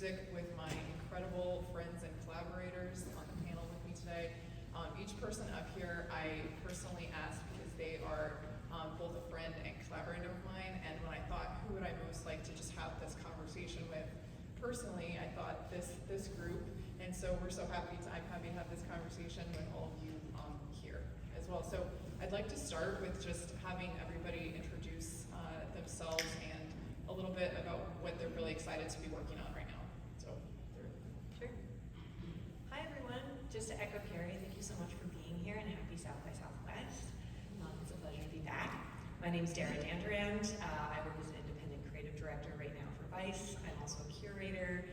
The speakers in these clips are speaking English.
music with my incredible friends and collaborators on the panel with me today. Each person up here I personally asked because they are both a friend and collaborator of mine, and when I thought who would I most like to just have this conversation with personally, I thought this group, and so I'm happy to have this conversation with all of you here as well. So I'd like to start with just having everybody introduce themselves and a little bit about what they're really excited to be working on right now. So, sure. Hi everyone. Just to echo Carrie, thank you so much for being here and happy South by Southwest. It's a pleasure to be back. My name is Darragh Dandurand. I work as an independent creative director right now for Vice. I'm also a curator.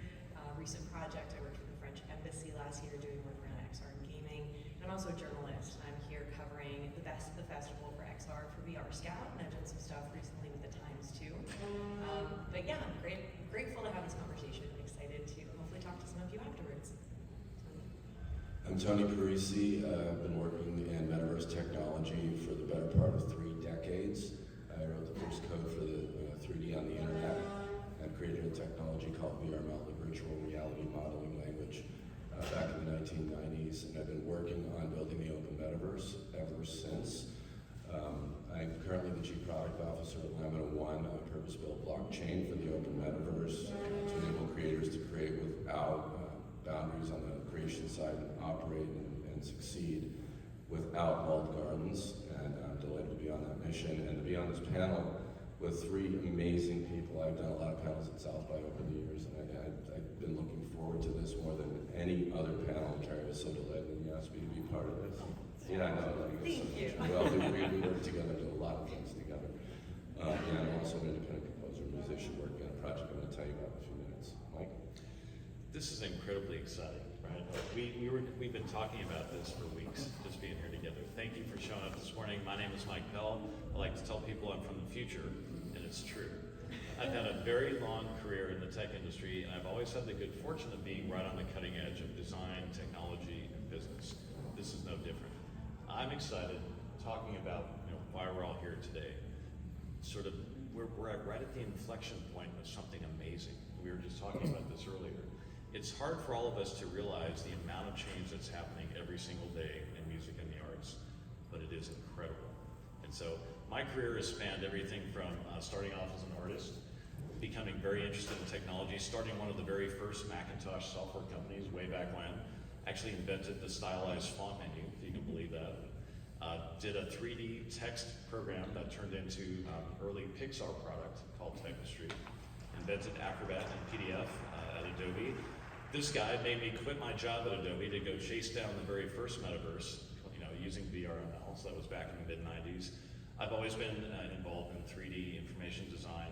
Recent project, I worked with the French Embassy last year doing work around XR and gaming. And I'm also a journalist, and I'm here covering the best of the festival for XR for VR Scout, and I've done some stuff recently with the Times too. But yeah, I'm grateful to have this conversation. I'm excited to hopefully talk to some of you afterwards. I'm Tony Parisi. I've been working in Metaverse technology for the better part of 3 decades. I wrote the first code for the 3D on the internet. I've created a technology called VRML, the virtual reality modeling language, back in the 1990s, and I've been working on building the open metaverse ever since. I'm currently the Chief Product Officer at Lamina One, a purpose-built blockchain for the open metaverse to enable creators to create without boundaries on the creation side and operate and succeed without walled gardens. And I'm delighted to be on that mission and to be on this panel with 3 amazing people. I've done a lot of panels at South by over the years, and I've been looking forward to this more than any other panel. Carrie was so delighted when you asked me to be part of this. Yeah, I know. Thank you. Well, we work together, do a lot of things together. And I'm also an independent composer and musician working on a project I'm going to tell you about in a few minutes. Mike? This is incredibly exciting, right? We've been talking about this for weeks, just being here together. Thank you for showing up this morning. My name is Mike Pell. I like to tell people I'm from the future, and it's true. I've had a very long career in the tech industry, and I've always had the good fortune of being right on the cutting edge of design, technology, and business. This is no different. I'm excited talking about why we're all here today. Sort of, we're right at the inflection point of something amazing. We were just talking about this earlier. It's hard for all of us to realize the amount of change that's happening every single day in music and the arts, but it is incredible. And so my career has spanned everything from starting off as an artist, becoming very interested in technology, starting one of the very first Macintosh software companies way back when, actually invented the stylized font menu, if you can believe that. Did a 3D text program that turned into early Pixar product called Technistry. Invented Acrobat and PDF at Adobe. This guy made me quit my job at Adobe to go chase down the very first metaverse, using VRML, so that was back in the mid-90s. I've always been involved in 3D information design,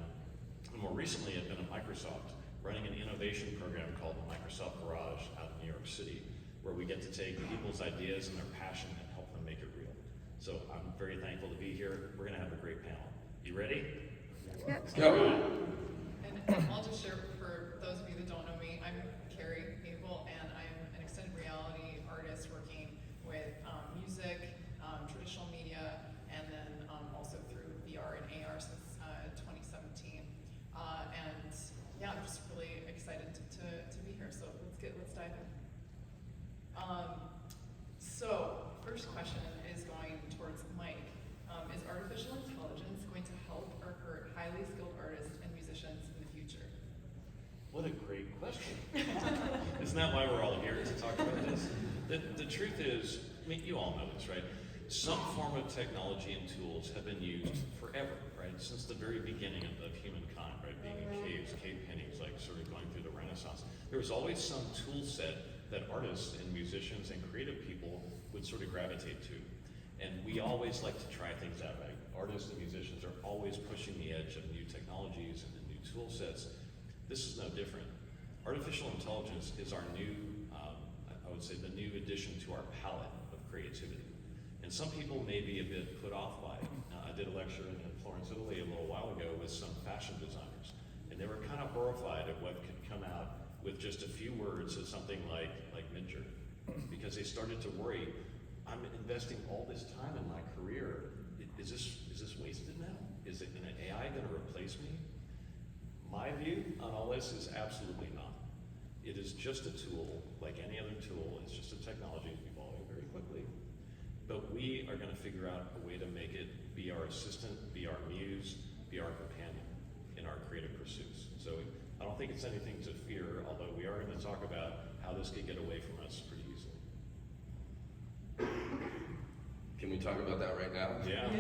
and more recently I've been at Microsoft, running an innovation program called the Microsoft Garage out in New York City, where we get to take people's ideas and their passion and help them make it real. So I'm very thankful to be here. We're gonna have a great panel. You ready? Let's go. and I'll just share for those of you that don't know me, I'm Carrie, and I'm an extended reality artist working with music, traditional media, and then also through VR and AR since 2017. And yeah, I'm just really excited to be here. So let's dive in. So first question is going towards Mike. Is artificial intelligence going to help or hurt highly skilled artists and musicians in the future? What a great question. Isn't that why we're all here to talk about this? The truth is, you all know this, right? Some form of technology and tools have been used forever, right? Since the very beginning of humankind, right? Being in caves, cave paintings, like sort of going through the Renaissance. There was always some tool set that artists and musicians and creative people would sort of gravitate to. And we always like to try things out, right? Artists and musicians are always pushing the edge of new technologies and new tool sets. This is no different. Artificial intelligence is our new, I would say, the new addition to our palette of creativity. And some people may be a bit put off by it. I did a lecture in Florence, Italy a little while ago with some fashion designers, and they were kind of horrified at what could come out with just a few words of something like Midjourney, because they started to worry, I'm investing all this time in my career. Is this wasted now? Is an AI going to replace me? My view on all this is absolutely not. it is just a tool, like any other tool. It's just a technology evolving very quickly. But we are going to figure out a way to make it be our assistant, be our muse, be our companion in our creative pursuits. So I don't think it's anything to fear, although we are going to talk about how this could get away from us pretty easily. Can we talk about that right now? Yeah,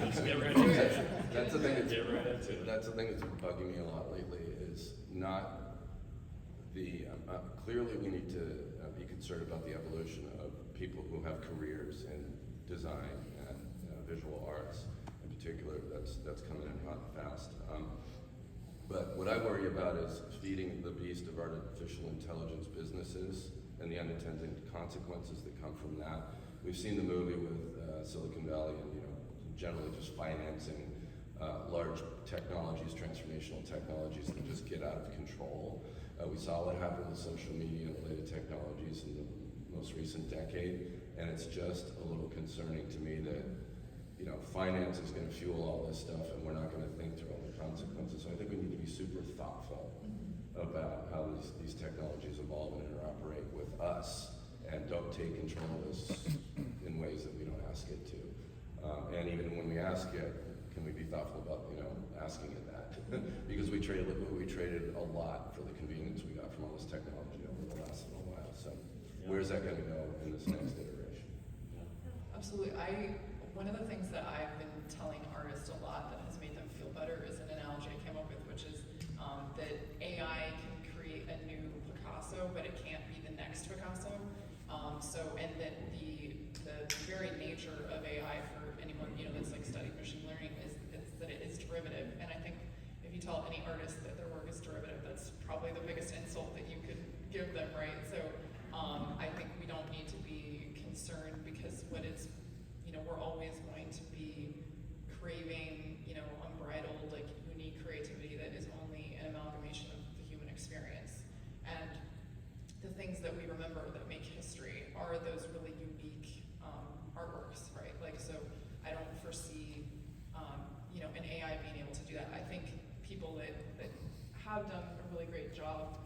let's get right into it. That's the thing that's, Get right into it. that's the thing that's been bugging me a lot lately is not the, clearly we need to be concerned about the evolution of people who have careers in design and visual arts in particular. That's coming in hot and fast. But what I worry about is feeding the beast of artificial intelligence businesses and the unintended consequences that come from that. We've seen the movie with Silicon Valley and generally just financing large technologies, transformational technologies that just get out of control. We saw what happened with social media and related technologies in the most recent decade, and it's just a little concerning to me that finance is going to fuel all this stuff, and we're not going to think through all the consequences. So I think we need to be super thoughtful about how these technologies evolve and interoperate with us, and don't take control of us in ways that we don't ask it to. And even when we ask it, can we be thoughtful about asking it that? Because we traded a lot for the convenience we got from all this technology over the last little while. So where's that going to go in this next iteration? Absolutely. One of the things that I've been telling artists a lot that has made them feel better is an analogy I came up with, which is that AI can create a new Picasso, but it can't be the next Picasso. And that the very nature of AI for anyone that's like studied machine learning is that it is derivative. And I think if you tell any artist that their work is derivative, that's probably the biggest insult that you could give them, right? So I think we don't need to be concerned because we're always going to be craving, unbridled, like unique creativity that is only an amalgamation of the human experience. And the things that we remember that make history are those really unique artworks, right? So I don't foresee, an AI being able to do that. I think people that have done a really great job,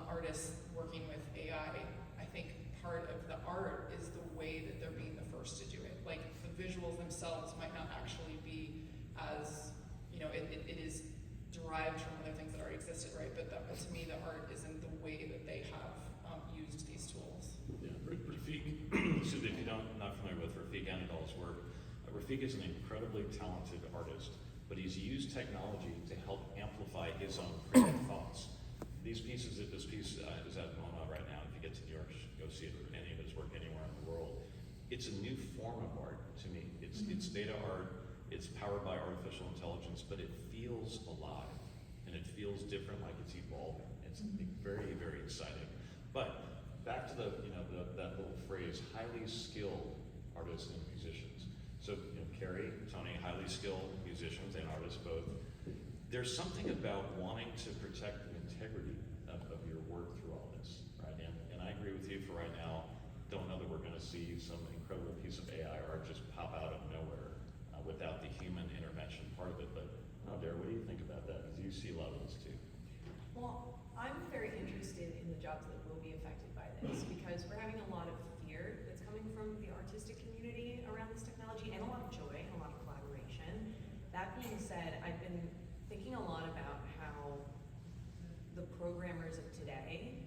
artists working with AI, I think part of the art is the way that they're being the first to do it. Like the visuals themselves might not actually be as, it is derived from other things that already existed, right? But to me, the art is in the way that they have used these tools. Yeah, Rafik, excuse me, if you're not familiar with Rafik Anadol's work, Rafik is an incredibly talented artist, but he's used technology to help amplify his own creative thoughts. This piece is at MoMA right now. If you get to New York, go see it, or any of his work anywhere in the world. It's a new form of art to me. It's data art. It's powered by artificial intelligence, but it feels alive and it feels different, like it's evolving. It's very, very exciting. But back to that little phrase, highly skilled artists and musicians. So Carrie, Tony, highly skilled musicians and artists both. There's something about wanting to protect the integrity of your work through all this, right? And I agree with you for right now. Don't know that we're going to see some incredible piece of AI art just pop out of nowhere without the human intervention part of it. But Darragh, what do you think about that? Because you see a lot of this too. Well, I'm very interested in the jobs that will be affected by this because we're having a lot of fear that's coming from the artistic community around this technology and a lot of joy and a lot of collaboration. That being said, I've been thinking a lot about how the programmers of today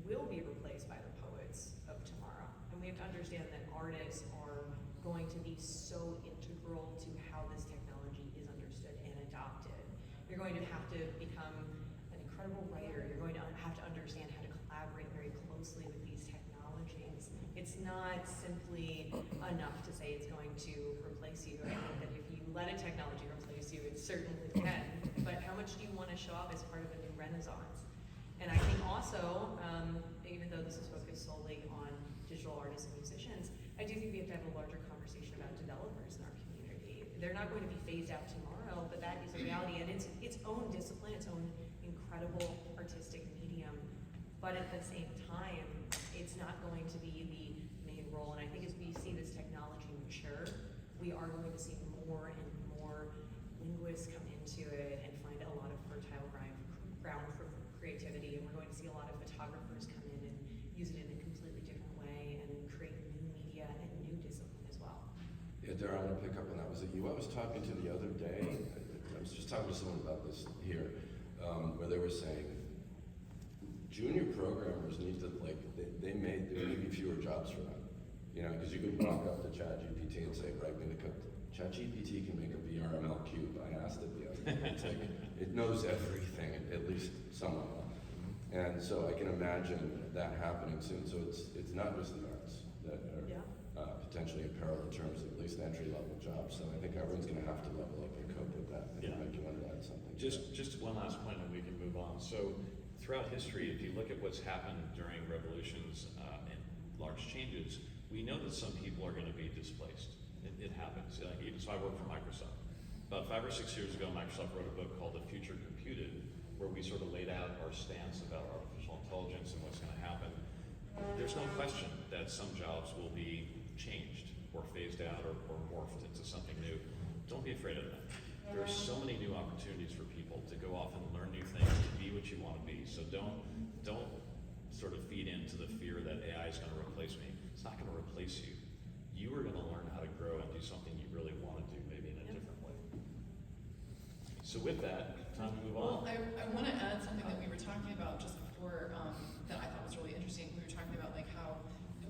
will be replaced by the poets of tomorrow. And we have to understand that artists are going to be so integral to how this technology is understood and adopted. You're going to have to become an incredible writer. You're going to have to understand how to collaborate very closely with these technologies. It's not simply enough to say it's going to replace you. I think that if you let a technology replace you, it certainly can. But how much do you want to show up as part of a new renaissance? And I think also, even though this is focused solely on digital artists and musicians, I do think we have to have a larger conversation about developers in our community. They're not going to be phased out tomorrow, but that is a reality, and it's its own discipline, its own incredible artistic medium. But at the same time, it's not going to be the main role. And I think as we see this technology mature, we are going to see more and more linguists come into it and find a lot of fertile ground for creativity, and we're going to see a lot of use it in a completely different way and create new media and new discipline as well. Yeah, Darragh, I want to pick up on that. Was it you I was talking to the other day? I was just talking to someone about this here, where they were saying junior programmers need to, like, there may be fewer jobs for them. You know, because you could walk up to ChatGPT and say, write me the code. ChatGPT can make a VRML cube. I asked it the other day. It's like, it knows everything, at least somewhat. And so I can imagine that happening soon. So it's not just the arts that are potentially in peril in terms of at least entry-level jobs. So I think everyone's going to have to level up and cope with that. I think Mike, you wanted to add something. Just one last point and we can move on. So throughout history, if you look at what's happened during revolutions and large changes, we know that some people are going to be displaced. It happens. Even so, I work for Microsoft. About 5 or 6 years ago, Microsoft wrote a book called The Future Computed, where we sort of laid out our stance about artificial intelligence and what's going to happen. There's no question that some jobs will be changed or phased out or morphed into something new. Don't be afraid of that. There are so many new opportunities for people to go off and learn new things, to be what you want to be. So don't sort of feed into the fear that AI is going to replace me. It's not going to replace you. You are going to learn how to grow and do something you really want to do, maybe in a different way. So with that, time to move on. Well, I want to add something that we were talking about just before that I thought was really interesting. We were talking about like how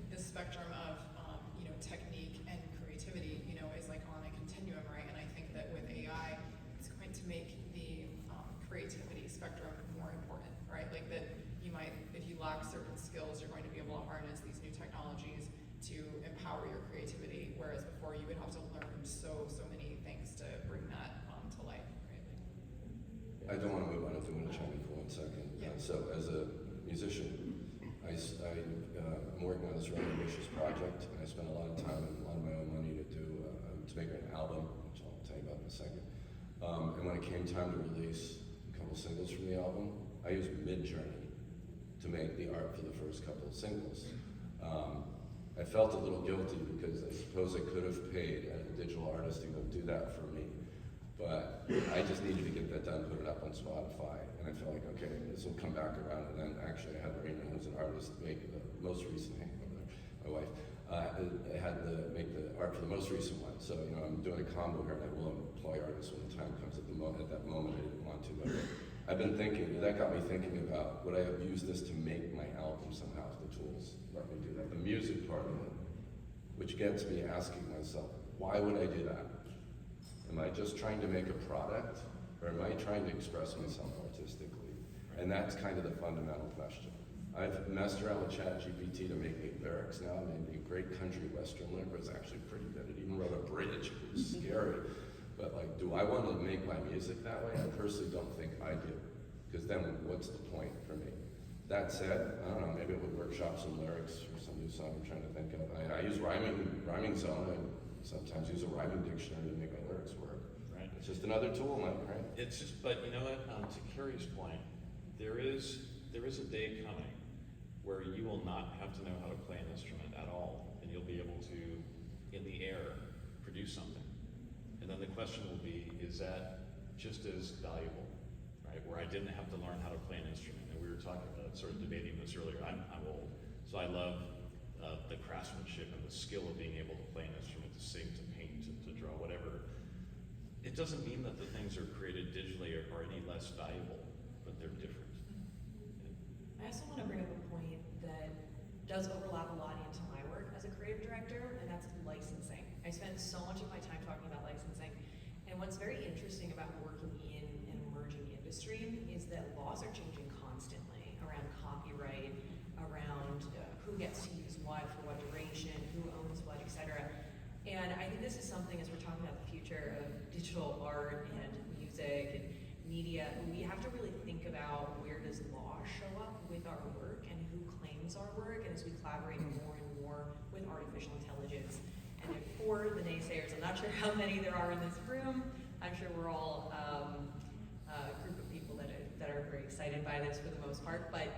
the spectrum of technique and creativity is like on a continuum, right? And I think that with AI, it's going to make the creativity spectrum more important, right? Like that you might, if you lack certain skills, you're going to be able to harness these new technologies to empower your creativity, whereas before you would have to learn so many things to bring that to life, right? I don't want to move on. I do want to chime in for 1 second. Yeah. So as a musician, I'm working on this really ambitious project, and I spent a lot of time and a lot of my own money to make an album, which I'll tell you about in a second. And when it came time to release a couple singles from the album, I used Mid-Journey to make the art for the first couple of singles. I felt a little guilty because I suppose I could have paid a digital artist to go do that for me. But I just needed to get that done, put it up on Spotify, and I felt like, okay, this will come back around. And then actually I had Marina, who's an artist, make the most recent, my wife, I had to make the art for the most recent one. So, I'm doing a combo here, and I will employ artists when the time comes. At that moment, I didn't want to, but I've been thinking, that got me thinking about, would I have used this to make my album somehow, if the tools let me do that? The music part of it, which gets me asking myself, why would I do that? Am I just trying to make a product, or am I trying to express myself artistically? And that's kind of the fundamental question. I've messed around with ChatGPT to make me lyrics now. I made a great country western lyric. It was actually pretty good. It even wrote a bridge. It was scary. But like, do I want to make my music that way? I personally don't think I do. Because then what's the point for me? That said, I don't know, maybe I would workshop some lyrics for some new song I'm trying to think of. I use rhyming zone. I sometimes use a rhyming dictionary to make my lyrics work. Right. It's just another tool, Mike, right? It's just, but you know what? To Carrie's point, there is a day coming where you will not have to know how to play an instrument at all, and you'll be able to, in the air, produce something. And then the question will be, is that just as valuable, right? Where I didn't have to learn how to play an instrument, and we were talking about sort of debating this earlier. I'm old, so I love the craftsmanship and the skill of being able to play an instrument, to sing, to paint, to draw, whatever. It doesn't mean that the things are created digitally are any less valuable, but they're different. I also want to bring up a point that does overlap a lot into my work as a creative director, and that's licensing. I spend so much of my time talking about licensing, and what's very interesting about working in an emerging industry is that laws are changing constantly around copyright, around who gets to use what for what duration, who owns what, etc. And I think this is something, as we're talking about the future of digital art and music and media, we have to really think about where does law show up with our work and who claims our work, and as we collaborate more and more with artificial intelligence. And for the naysayers, I'm not sure how many there are in this room. I'm sure we're all a group of people that are very excited by this for the most part. But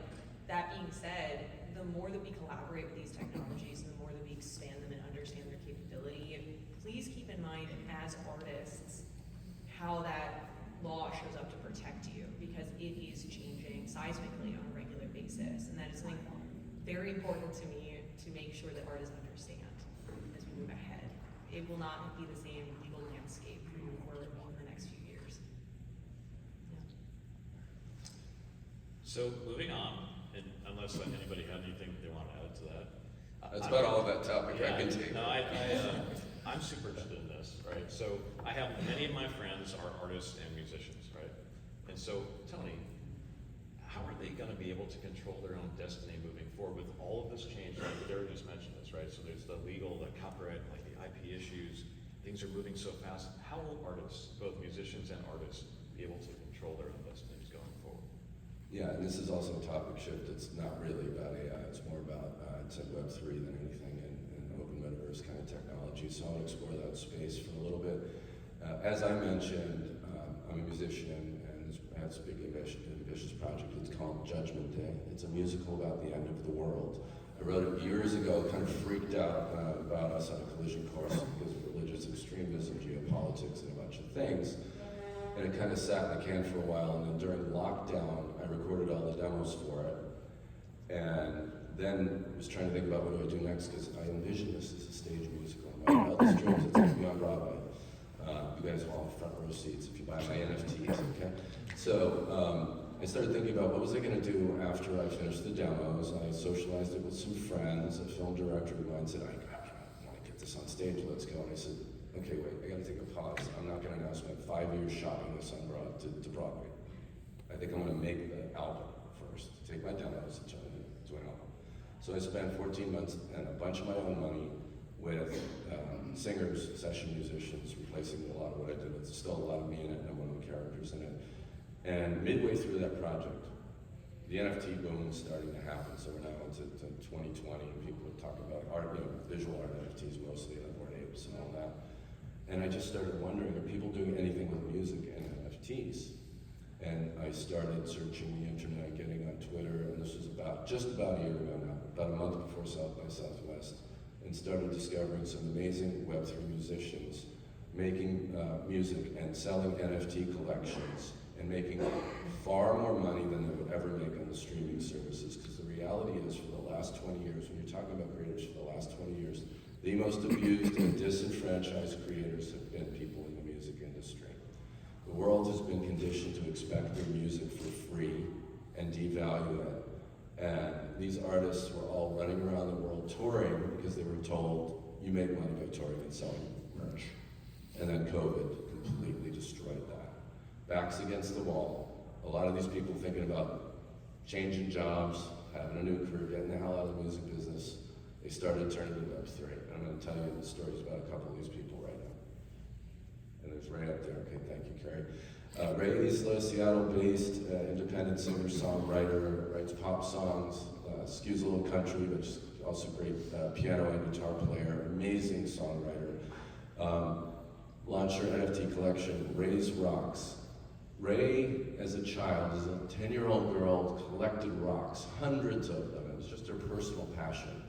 that being said, the more that we collaborate with these technologies, and the more that we expand them and understand their capability, please keep in mind as artists how that law shows up to protect you, because it is changing seismically on a regular basis, and that is something very important to me to make sure that artists understand as we move ahead. It will not be the same legal landscape we move forward in the next few years. Yeah. So moving on, and unless anybody had anything they want to add to that. That's about all of that topic I can take. No, I'm super interested in this, right? So I have many of my friends are artists and musicians, right? And so tell me, how are they going to be able to control their own destiny moving forward with all of this change? Like Darragh just mentioned this, right? So there's the legal, the copyright, like the IP issues. Things are moving so fast. How will artists, both musicians and artists, be able to control their own destinies going forward? Yeah, and this is also a topic shift. It's not really about AI. It's more about Web3 than anything, and open metaverse kind of technology. So I want to explore that space for a little bit. As I mentioned, I'm a musician and has a big ambitious project. It's called Judgment Day. It's a musical about the end of the world. I wrote it years ago, kind of freaked out about us on a collision course because of religious extremism, geopolitics, and a bunch of things. And it kind of sat in the can for a while, and then during lockdown, I recorded all the demos for it. And then I was trying to think about what do I do next, because I envision this as a stage musical. My wildest dreams, it's going to be on Broadway. You guys will all have front row seats if you buy my NFTs, okay? So I started thinking about what was I going to do after I finished the demos. I socialized it with some friends. A film director of mine said, I want to get this on stage, let's go. And I said, okay, wait, I got to take a pause. I'm not going to now spend 5 years shopping this on to Broadway. I think I'm going to make the album first, take my demos and turn it into an album. So I spent 14 months and a bunch of my own money with singers, session musicians, replacing a lot of what I did. There's still a lot of me in it, and I'm one of the characters in it. And midway through that project, the NFT boom was starting to happen. So we're now into 2020, and people are talking about art, visual art NFTs mostly, like Bored Apes and all that. And I just started wondering, are people doing anything with music and NFTs? And I started searching the internet, getting on Twitter, and this was just about a year ago now, about a month before South by Southwest, and started discovering some amazing Web3 musicians making music and selling NFT collections and making far more money than they would ever make on the streaming services. Because the reality is, for the last 20 years, when you're talking about creators for the last 20 years, the most abused and disenfranchised creators have been people in the music industry. The world has been conditioned to expect their music for free and devalue it. And these artists were all running around the world touring because they were told, you make money by touring and selling merch. And then COVID completely destroyed that. Backs against the wall. A lot of these people thinking about changing jobs, having a new career, getting the hell out of the music business. They started turning to Web3. And I'm going to tell you the stories about a couple of these people right now. And there's Ray up there. Okay, thank you, Carrie. Ray is a Seattle-based independent singer-songwriter, writes pop songs, skews a little country, but just also great piano and guitar player, amazing songwriter. Launched her NFT collection, Ray's Rocks. Ray, as a child, as a 10-year-old girl, collected rocks, hundreds of them. It was just her personal passion.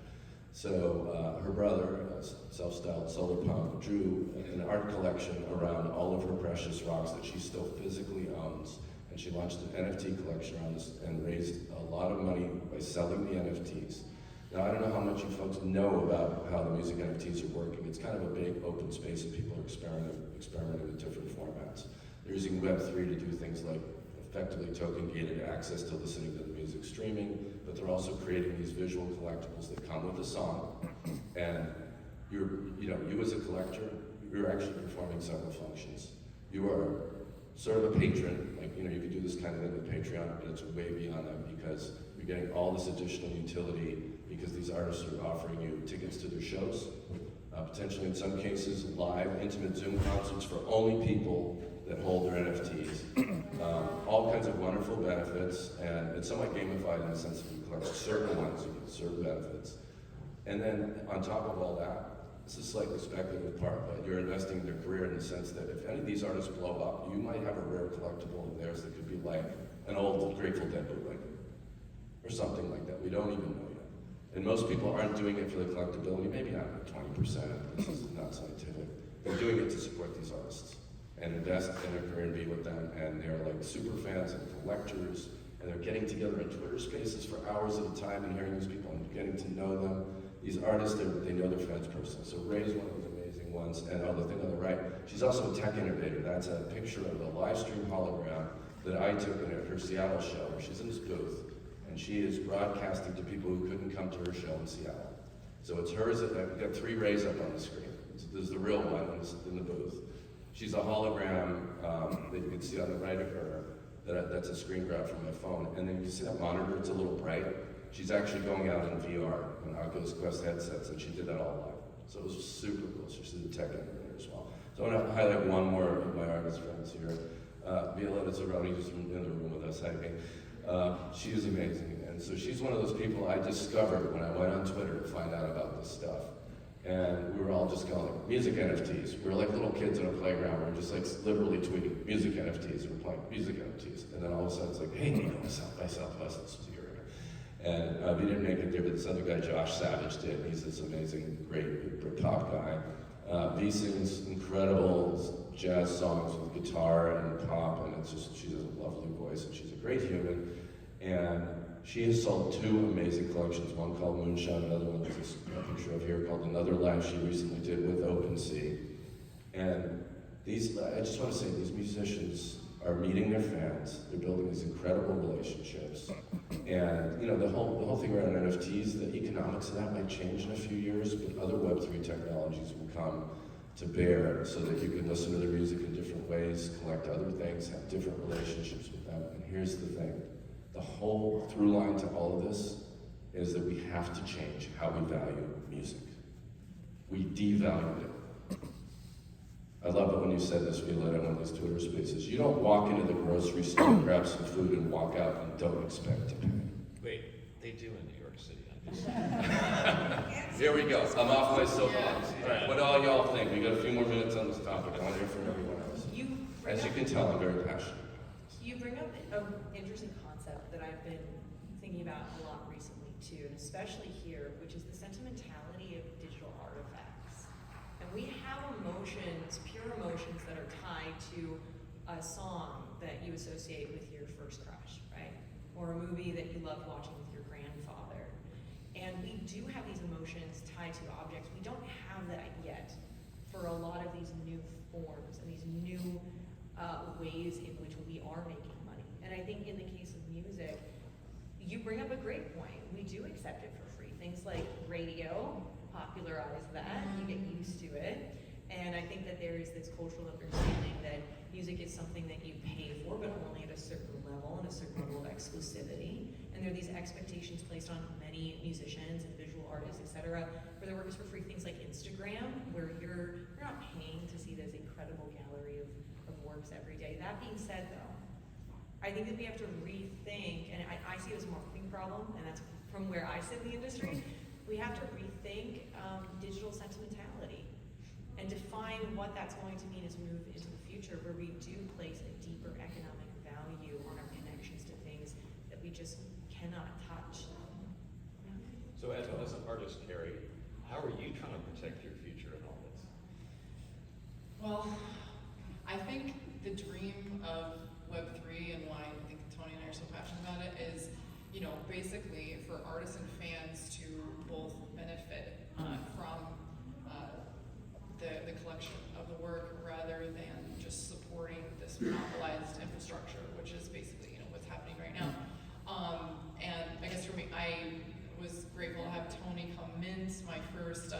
So her brother, self-styled solar punk, drew an art collection around all of her precious rocks that she still physically owns. And she launched an NFT collection around this and raised a lot of money by selling the NFTs. Now, I don't know how much you folks know about how the music NFTs are working. It's kind of a big open space and people are experimenting with different formats. They're using Web3 to do things like effectively token-gated access to listening to the music streaming, but they're also creating these visual collectibles that come with the song. And you as a collector, you're actually performing several functions. You are sort of a patron, you could do this kind of thing with Patreon, but it's way beyond that because you're getting all this additional utility because these artists are offering you tickets to their shows, potentially in some cases live, intimate Zoom concerts for only people that hold their NFTs. All kinds of wonderful benefits, and it's somewhat gamified in the sense that you collect certain ones, you get certain benefits. And then on top of all that, this is a slightly speculative part, but you're investing in their career in the sense that if any of these artists blow up, you might have a rare collectible of theirs that could be like an old Grateful Dead bootleg, or something like that. We don't even know yet. And most people aren't doing it for the collectability, maybe not 20%, this is not scientific. They're doing it to support these artists and invest in their career and be with them, and they're like super fans and collectors, and they're getting together in Twitter spaces for hours at a time and hearing these people and getting to know them. These artists, they know their fans personally. So Ray's one of those amazing ones. And the thing on the right, she's also a tech innovator. That's a picture of a live stream hologram that I took in her Seattle show, where she's in this booth, and she is broadcasting to people who couldn't come to her show in Seattle. So it's hers. I've got 3 Rays up on the screen. There's the real one in the booth. She's a hologram that you can see on the right of her. That's a screen grab from my phone. And then you can see that monitor, it's a little bright. She's actually going out in VR on Oculus Quest headsets, and she did that all live. So it was super cool. So she's a tech innovator as well. So I want to highlight one more of my artist friends here. Violetta Zeroni, who's in the room with us, hiding. She is amazing. And so she's one of those people I discovered when I went on Twitter to find out about this stuff. And we were all just going like, music NFTs. We were like little kids in a playground. We were just like literally tweeting music NFTs. We were playing music NFTs. And then all of a sudden it's like, hey, you know, South by Southwest, this was a year ago. And we didn't make it there, but this other guy, Josh Savage, did. He's this amazing, great Britpop guy. V sings incredible jazz songs with guitar and pop, and it's just, she has a lovely voice, and she's a great human. And she has sold 2 amazing collections, one called Moonshine, another one is this picture of here called Another Life she recently did with OpenSea. And these, I just want to say, these musicians are meeting their fans, they're building these incredible relationships. And you know, the whole thing around NFTs, the economics of that might change in a few years, but other Web3 technologies will come to bear so that you can listen to their music in different ways, collect other things, have different relationships with them. And here's the thing. The whole through line to all of this is that we have to change how we value music. We devalued it. I love it when you said this, Violetta, in one of these Twitter spaces. You don't walk into the grocery store, grab some food, and walk out and don't expect to pay. Wait, they do in New York City. Here we go. I'm off my soapbox. Right. What do all y'all think? We got a few more minutes on this topic. I want to hear from everyone else. As you can tell, I'm very passionate. You bring up an interesting concept that I've been thinking about a lot recently too, and especially here, which is the sentimentality of digital artifacts. And we have emotions, pure emotions, that are tied to a song that you associate with your first crush, right? Or a movie that you loved watching with your grandfather. And we do have these emotions tied to objects. We don't have that yet for a lot of these new forms and these new ways in which we are making money. And I think in the case of music, you bring up a great point. We do accept it for free. Things like radio popularize that. You get used to it. And I think that there is this cultural understanding that music is something that you pay for, but only at a certain level and a certain level of exclusivity. And there are these expectations placed on many musicians and visual artists, etc., for their work is for free. Things like Instagram, where you're not paying to see this incredible gallery of works every day. That being said, though, I think that we have to rethink, and I see it as a marketing problem, and that's from where I sit in the industry. We have to rethink digital sentimentality and define what that's going to mean as we move into the future, where we do place a deeper economic value on our connections to things that we just cannot touch. So as an artist, Carrie, how are you trying to protect your future in all this? Well, I think the dream of Web3 and why I think Tony and I are so passionate about it is, you know, basically for artists and fans to both benefit from the collection of the work rather than just supporting this monopolized infrastructure, which is basically, you know, what's happening right now. And I guess for me, I was grateful to have Tony come mint my first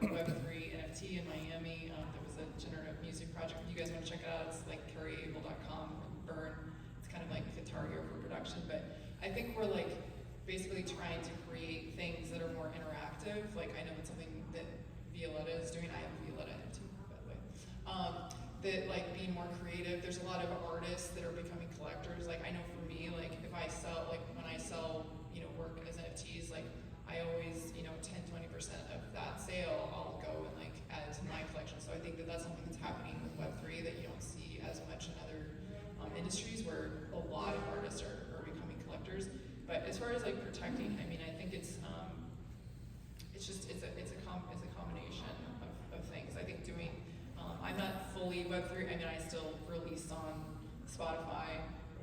Web3 NFT in Miami. There was a generative music project. If you guys want to check it out, it's like carrieable.com, burn. It's kind of like Guitar Hero for production, but I think we're like basically trying to create things that are more interactive. Like I know it's something that Violetta is doing. I have Violetta NFT, by the way. That like being more creative. There's a lot of artists that are becoming collectors. Like I know for me, like if I sell, like when I sell, you know, work as NFTs, like I always, you know, 10-20% of that sale, I'll go and like add it to my collection. So I think that that's something that's happening with Web3 that you don't see as much in other industries where a lot of artists are becoming collectors. But as far as like protecting, I mean, I think it's a combination of things. I think doing, I'm not fully Web3. I mean, I still release on Spotify,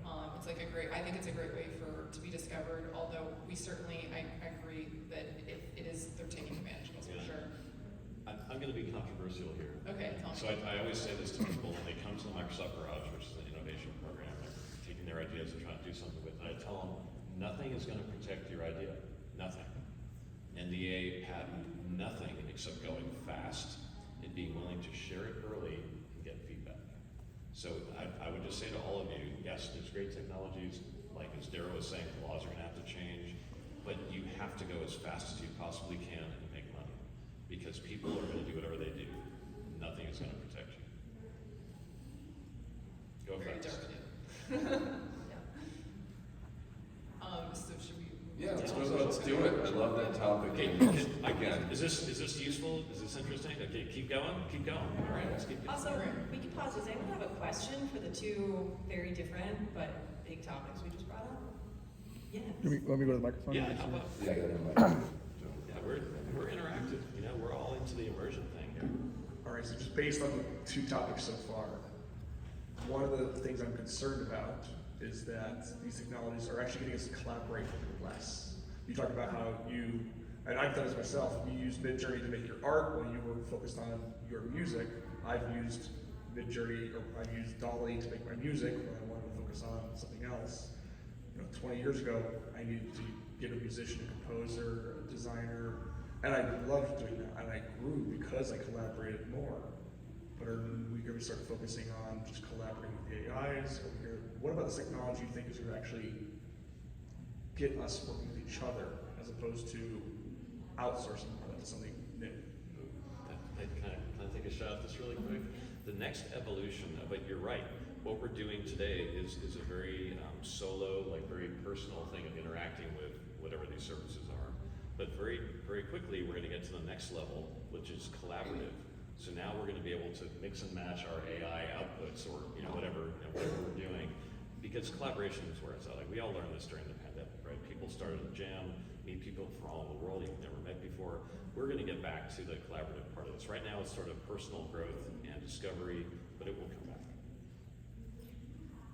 I think it's a great way to be discovered, although I agree that they're taking advantage of us for sure. I'm going to be controversial here. Okay, tell me. So I always say this to people when they come to the Microsoft Garage, which is an innovation program, they're taking their ideas and trying to do something with it. I tell them, nothing is going to protect your idea. Nothing. NDA, patent, nothing except going fast and being willing to share it early and get feedback. So I would just say to all of you, yes, there's great technologies, like as Darragh was saying, the laws are going to have to change, but you have to go as fast as you possibly can and make money, because people are going to do whatever they do. Nothing is going to protect you. Go Very fast. dark. So should we? Yeah, let's do it. I love that topic. Okay, Again, is this useful? Is this interesting? Okay, keep going. All right, let's keep going. Also, we can pause. Does anyone have a question for the two very different but big topics we just brought up? Yes. Let me go to the microphone. Yeah, how about? yeah, Yeah, we're interactive. You know, we're all into the immersion thing here. All right, so just based on the two topics so far, one of the things I'm concerned about is that these technologies are actually getting us to collaborate less. You talk about how and I've done this myself, you use Midjourney to make your art when you were focused on your music. I've used Midjourney, or I've used Dolly to make my music when I wanted to focus on something else. 20 years ago, I needed to get a musician, a composer, a designer, and I loved doing that, and I grew because I collaborated more. But are we going to start focusing on just collaborating with the AIs? What about this technology you think is going to actually get us working with each other as opposed to outsourcing that to something new? Can I take a shot at this really quick? The next evolution of it, you're right. What we're doing today is a very solo, very personal thing of interacting with whatever these services are. But very, very quickly, we're going to get to the next level, which is collaborative. So now we're going to be able to mix and match our AI outputs, or whatever we're doing, because collaboration is where it's at. Like, we all learned this during the pandemic, right? People started a jam, meet people from all over the world you've never met before. We're going to get back to the collaborative part of this. Right now, it's sort of personal growth and discovery, but it will come back.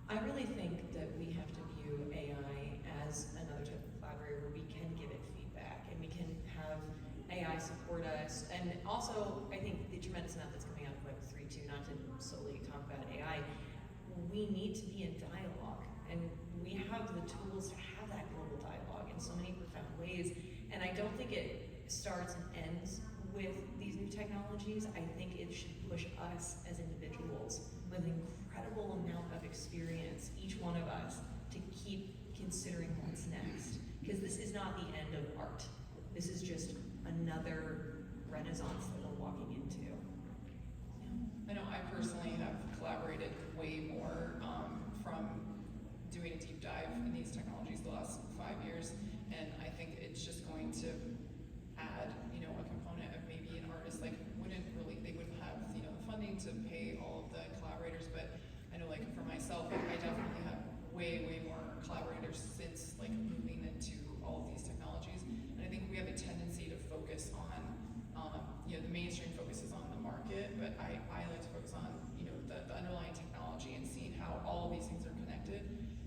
I really think that we have to view AI as another type of collaborator where we can give it feedback and we can have AI support us. And also, I think the tremendous amount that's coming out of Web3 too, not to solely talk about AI, we need to be in dialogue. And we have the tools to have that global dialogue in so many profound ways. And I don't think it starts and ends with these new technologies. I think it should push us as individuals with an incredible amount of experience, each one of us, to keep considering what's next. Because this is not the end of art. This is just another renaissance that we're walking into. I know I personally have collaborated way more from doing a deep dive in these technologies the last 5 years, and I think it's just going to add, a component of maybe an artist they wouldn't have, the funding to pay all of the collaborators, but I know for myself, I definitely have way more collaborators since moving into all of these technologies, and I think we have a tendency to focus on, the mainstream focuses on the market, but I like to focus on, the underlying technology and seeing how all of these things are connected,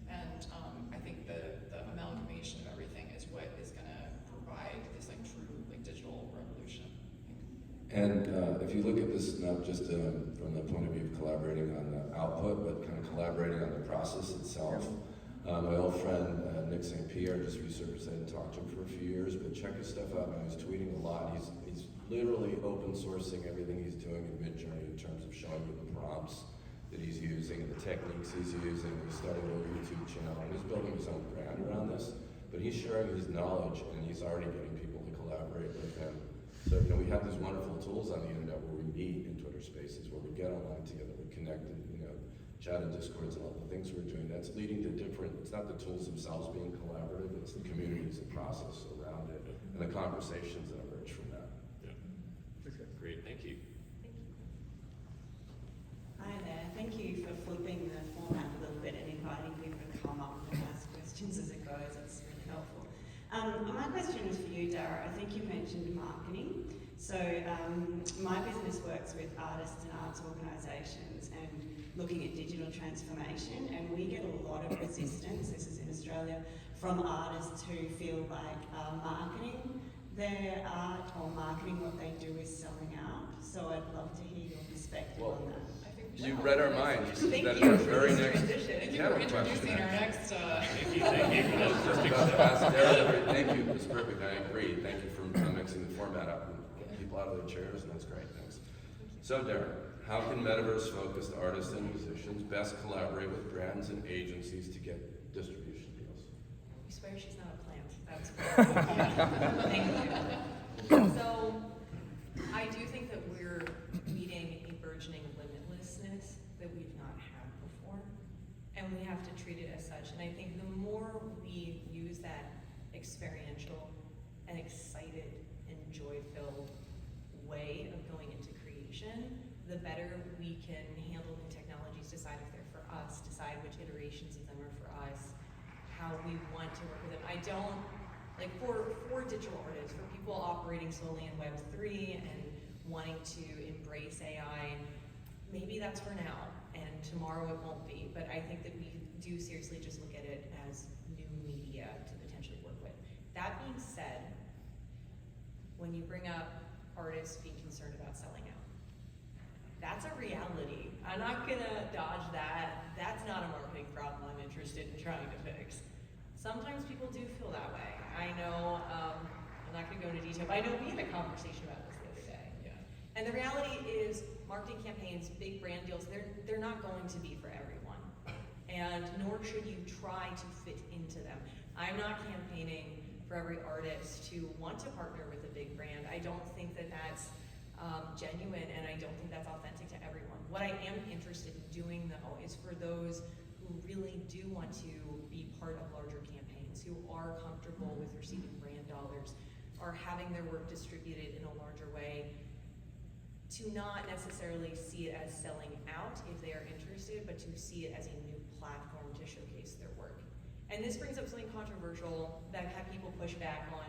and I think the amalgamation of everything is what is going to provide this true digital revolution. And if you look at this not just from the point of view of collaborating on the output, but kind of collaborating on the process itself. My old friend Nick St. Pierre just resurfaced. I hadn't talked to him for a few years, but check his stuff out. He's tweeting a lot. He's literally open sourcing everything he's doing in Midjourney in terms of showing you the prompts that he's using and the techniques he's using. He's starting a little YouTube channel and he's building his own brand around this. But he's sharing his knowledge and he's already getting people to collaborate with him. So, we have these wonderful tools on the internet where we meet in Twitter Spaces, where we get online together, we connect, and, chat and Discords and all the things we're doing. That's leading to it's not the tools themselves being collaborative, it's the communities and process around it, and the conversations that emerge from that. Yeah. Great, thank you. Hi there, thank you for flipping the format a little bit and inviting people to come up and ask questions as it goes. It's really helpful. My question is for you, Darragh. I think you mentioned marketing. So my business works with artists and arts organisations and looking at digital transformation, and we get a lot of resistance, this is in Australia, from artists who feel like marketing their art or marketing what they do is selling out. So I'd love to hear your perspective Well, on that. I think we You should. read our mind. You said Thank that you our for very this next transition. Thank you panel for introducing question. our next, Thank you for that. Just about to pass Darragh. Thank you. It's perfect. I agree. Thank you for mixing the format up and getting people out of their chairs, and that's great. Thanks. So, Darragh, how can Metaverse-focused artists and musicians best collaborate with brands and agencies to get distribution deals? We swear she's not a plant. That's thank you. So, I do think that we're meeting a burgeoning limitlessness that we've not had before, and we have to treat it as such. And I think the more we use that experiential and excited and joy-filled way of going into creation, the better we can handle new technologies, decide if they're for us, decide which iterations of them are for us, how we want to work with them. I don't, like for digital artists, for people operating solely in Web3 and wanting to embrace AI, maybe that's for now, and tomorrow it won't be, but I think that we do seriously just look at it as new media to potentially work with. That being said, when you bring up artists being concerned about selling out, that's a reality. I'm not gonna dodge that. That's not a marketing problem I'm interested in trying to fix. Sometimes people do feel that way. I know, I'm not gonna go into detail, but I know we had a conversation about this the other day. yeah. And the reality is, marketing campaigns, big brand deals, they're not going to be for everyone. And nor should you try to fit into them. I'm not campaigning for every artist to want to partner with a big brand. I don't think that that's genuine, and I don't think that's authentic to everyone. What I am interested in doing, though, is for those who really do want to be part of larger campaigns, who are comfortable with receiving brand dollars, are having their work distributed in a larger way, to not necessarily see it as selling out if they are interested, but to see it as a new platform to showcase their work. And this brings up something controversial that I've had people push back on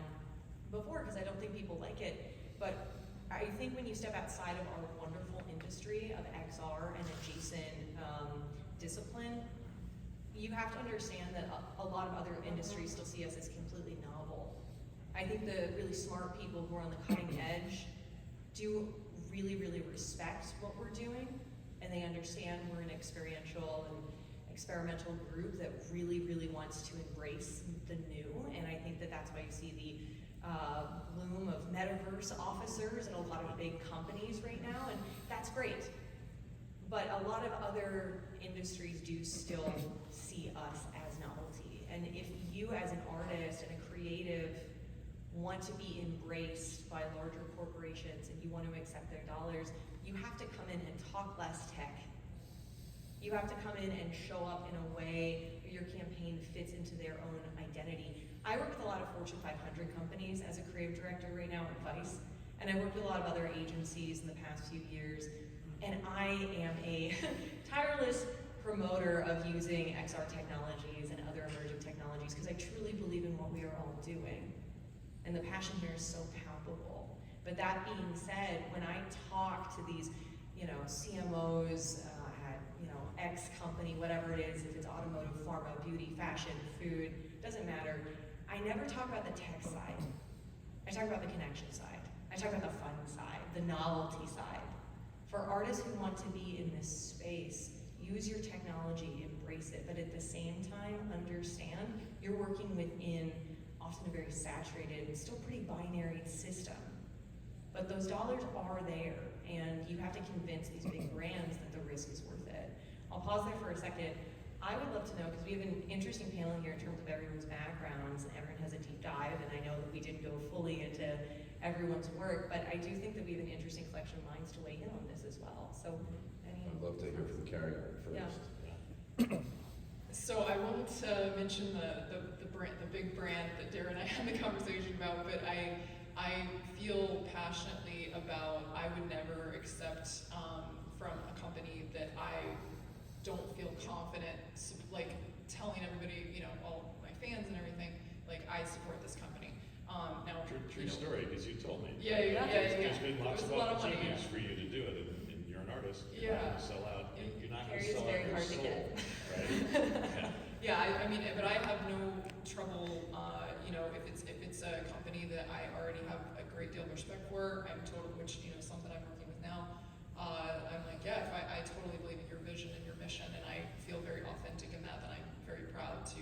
before, because I don't think people like it, but I think when you step outside of our wonderful industry of XR and adjacent discipline, you have to understand that a lot of other industries still see us as completely novel. I think the really smart people who are on the cutting edge do really, really respect what we're doing, and they understand we're an experiential and experimental group that really, really wants to embrace the new, and I think that that's why you see the bloom of Metaverse officers at a lot of big companies right now, and that's great. But a lot of other industries do still see us as novelty, and if you as an artist and a creative want to be embraced by larger corporations and you want to accept their dollars, you have to come in and talk less tech. You have to come in and show up in a way where your campaign fits into their own identity. I work with a lot of Fortune 500 companies as a creative director right now at Vice, and I worked with a lot of other agencies in the past few years, and I am a tireless promoter of using XR technologies and other emerging technologies because I truly believe in what we are all doing. And the passion here is so palpable. But that being said, when I talk to these, CMOs at, X company, whatever it is, if it's automotive, pharma, beauty, fashion, food, doesn't matter. I never talk about the tech side. I talk about the connection side. I talk about the fun side, the novelty side. For artists who want to be in this space, use your technology, embrace it, but at the same time, understand you're working within often a very saturated, still pretty binary system. But those dollars are there, and you have to convince these big brands that the risk is worth it. I'll pause there for a second. I would love to know, because we have an interesting panel here in terms of everyone's backgrounds, and everyone has a deep dive, and I know that we didn't go fully into everyone's work, but I do think that we have an interesting collection of minds to weigh in on this as well. So, I'd love to hear from Carrie first. Yeah. So I won't mention the big brand that Darragh and I had the conversation about, but I feel passionately about, I would never accept from a company that I don't feel confident, like telling everybody, all my fans and everything, like I support this company. Now, true story, because you told me. Yeah. There's been lots It was of a lot of money, opportunities yeah. for you to do it, and you're an artist. You're Yeah. not going to sell out. You're not going to Carrie is sell out very your hard to soul, get. right? Yeah. Yeah, I mean, but I have no trouble, if it's a company that I already have a great deal of respect for, which, something I'm working with now, I'm like, yeah, if I totally believe in your vision and your mission, and I feel very authentic in that, then I'm very proud to,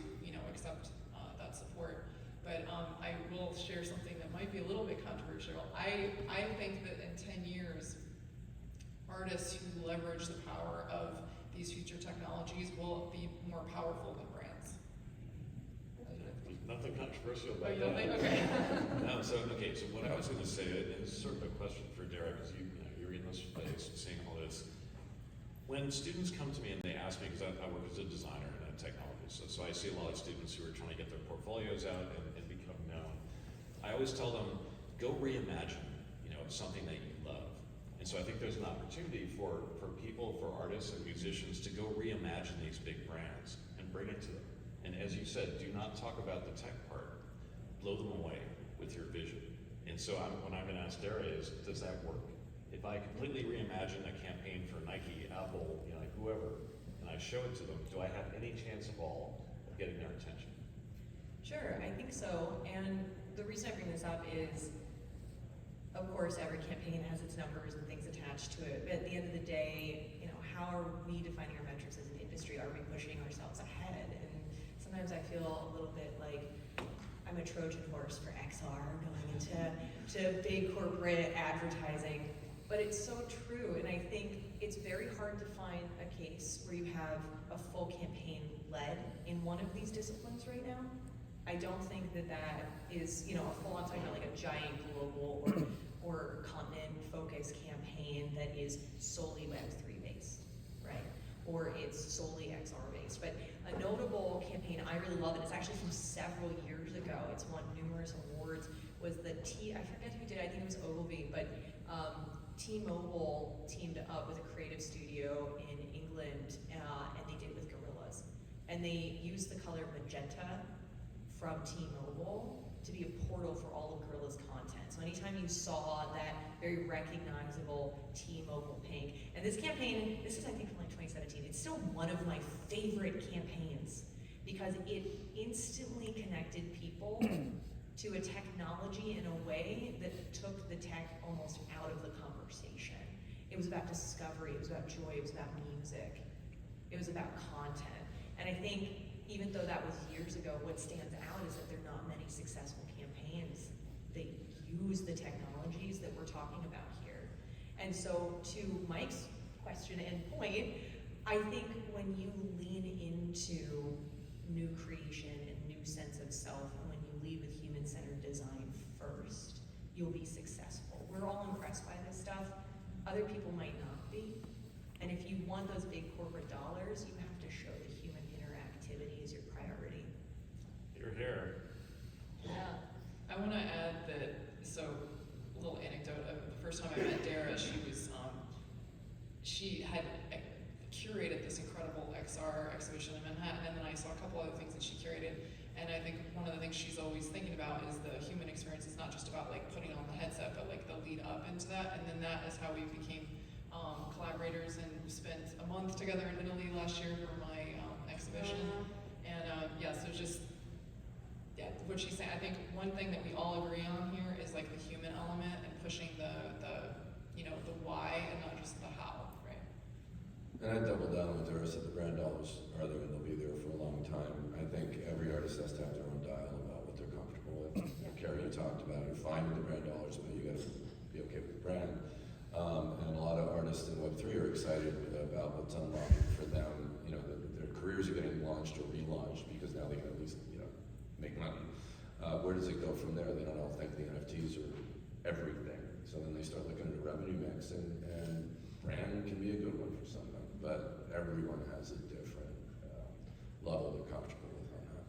accept that support. But I will share something that might be a little bit controversial. I think that in 10 years, artists who leverage the power of these future technologies will be more powerful than brands. There's nothing controversial Oh, about you don't think? that. Okay. No, so what I was going to say, and this is sort of a question for Darragh, because you're in this space, seeing all this. When students come to me and they ask me, because I work as a designer and a technologist, so I see a lot of students who are trying to get their portfolios out and become known. I always tell them, go reimagine, something that you love. And so I think there's an opportunity for people, for artists and musicians to go reimagine these big brands and bring it to them. And as you said, do not talk about the tech part. Blow them away with your vision. And so what I'm going to ask Darragh is, does that work? If I completely reimagine a campaign for Nike, Apple, like whoever, and I show it to them, do I have any chance of all of getting their attention? Sure, I think so. And the reason I bring this up is, of course, every campaign has its numbers and things attached to it. But at the end of the day, how are we defining our metrics as an industry? Are we pushing ourselves ahead? And sometimes I feel a little bit like I'm a Trojan horse for XR going into big corporate advertising. But it's so true, and I think it's very hard to find a case where you have a full campaign led in one of these disciplines right now. I don't think that is, a full-on, talking about like a giant global or continent-focused campaign that is solely Web3 based, right? Or it's solely XR based. But a notable campaign I really love, and it's actually from several years ago. It's won numerous awards. Was I forget who did. I think it was Ogilvy, but T-Mobile teamed up with a creative studio in England, and they did it with Gorillas. And they used the color magenta from T-Mobile to be a portal for all of Gorilla's content. So anytime you saw that very recognizable T-Mobile pink, and this campaign, this is I think from like 2017, it's still one of my favorite campaigns because it instantly connected people to a technology in a way that took the tech almost out of the conversation. It was about discovery, it was about joy, it was about music, it was about content. And I think even though that was years ago, what stands out is that there are not many successful campaigns that use the technologies that we're talking about here. And so to Mike's question and point, I think when you lean into new creation and new sense of self, and when you lead with human-centered design first, you'll be successful. We're all impressed by this stuff. Other people might not be. And if you want those big corporate dollars, you have to show the human interactivity as your priority. You're here. Yeah. I want to add that, so a little anecdote of the first time I met Darragh, she had curated this incredible XR exhibition in Manhattan, and then I saw a couple other things that she curated. And I think one of the things she's always thinking about is the human experience. It's not just about like putting on the headset, but like the lead up into that. And then that is how we became collaborators, and spent a month together in Italy last year for my exhibition. And so just, what she's saying, I think one thing that we all agree on here is like the human element and pushing the why and not just the how, right? And I double down with Darragh said the brand dollars are there and they'll be there for a long time. I think every artist has to have their own dial about what they're comfortable with. Carrie, you talked about it, fine with the brand dollars, but you gotta be okay with the brand. And a lot of artists in Web3 are excited about what's unlocking for them. Their careers are getting launched or relaunched because now they can at least, make money. Where does it go from there? They don't all think the NFTs are everything. So then they start looking at a revenue mix, and brand can be a good one for some of them, but everyone has a different level they're comfortable with on that.